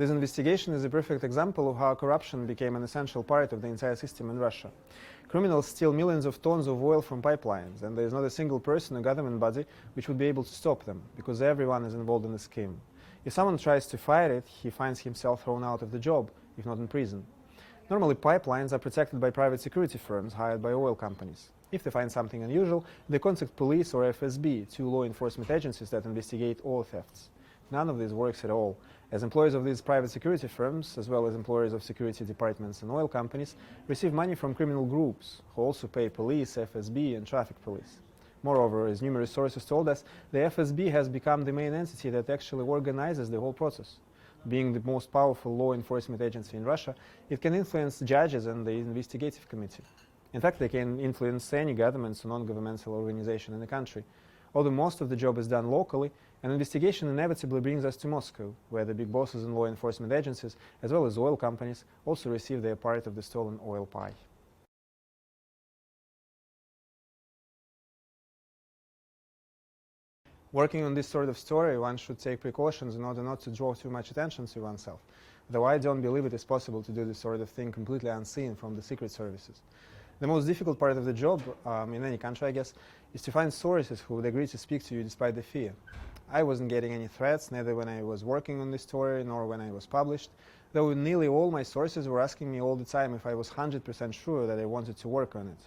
This investigation is a perfect example of how corruption became an essential part of the entire system in Russia. Criminals steal millions of tons of oil from pipelines, and there is not a single person or government body which would be able to stop them, because everyone is involved in the scheme. If someone tries to fight it, he finds himself thrown out of the job, if not in prison. Normally, pipelines are protected by private security firms hired by oil companies. If they find something unusual, they contact police or FSB, two law enforcement agencies that investigate oil thefts. None of this works at all, as employees of these private security firms, as well as employees of security departments and oil companies, receive money from criminal groups, who also pay police, FSB, and traffic police. Moreover, as numerous sources told us, the FSB has become the main entity that actually organizes the whole process. Being the most powerful law enforcement agency in Russia, it can influence judges and the investigative committee. In fact, they can influence any government or non-governmental organization in the country. Although most of the job is done locally, an investigation inevitably brings us to Moscow, where the big bosses in law enforcement agencies, as well as oil companies, also receive their part of the stolen oil pie. Working on this sort of story, one should take precautions in order not to draw too much attention to oneself, though I don't believe it is possible to do this sort of thing completely unseen from the secret services. The most difficult part of the job, in any country I guess, is to find sources who would agree to speak to you despite the fear. I wasn't getting any threats, neither when I was working on this story nor when I was published, though nearly all my sources were asking me all the time if I was 100% sure that I wanted to work on it.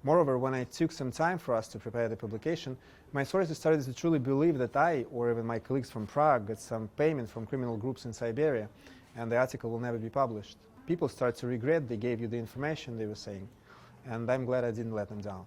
Moreover, when I took some time for us to prepare the publication, my sources started to truly believe that I, or even my colleagues from Prague, got some payment from criminal groups in Siberia, and the article will never be published. People start to regret they gave you the information they were saying, and I'm glad I didn't let them down.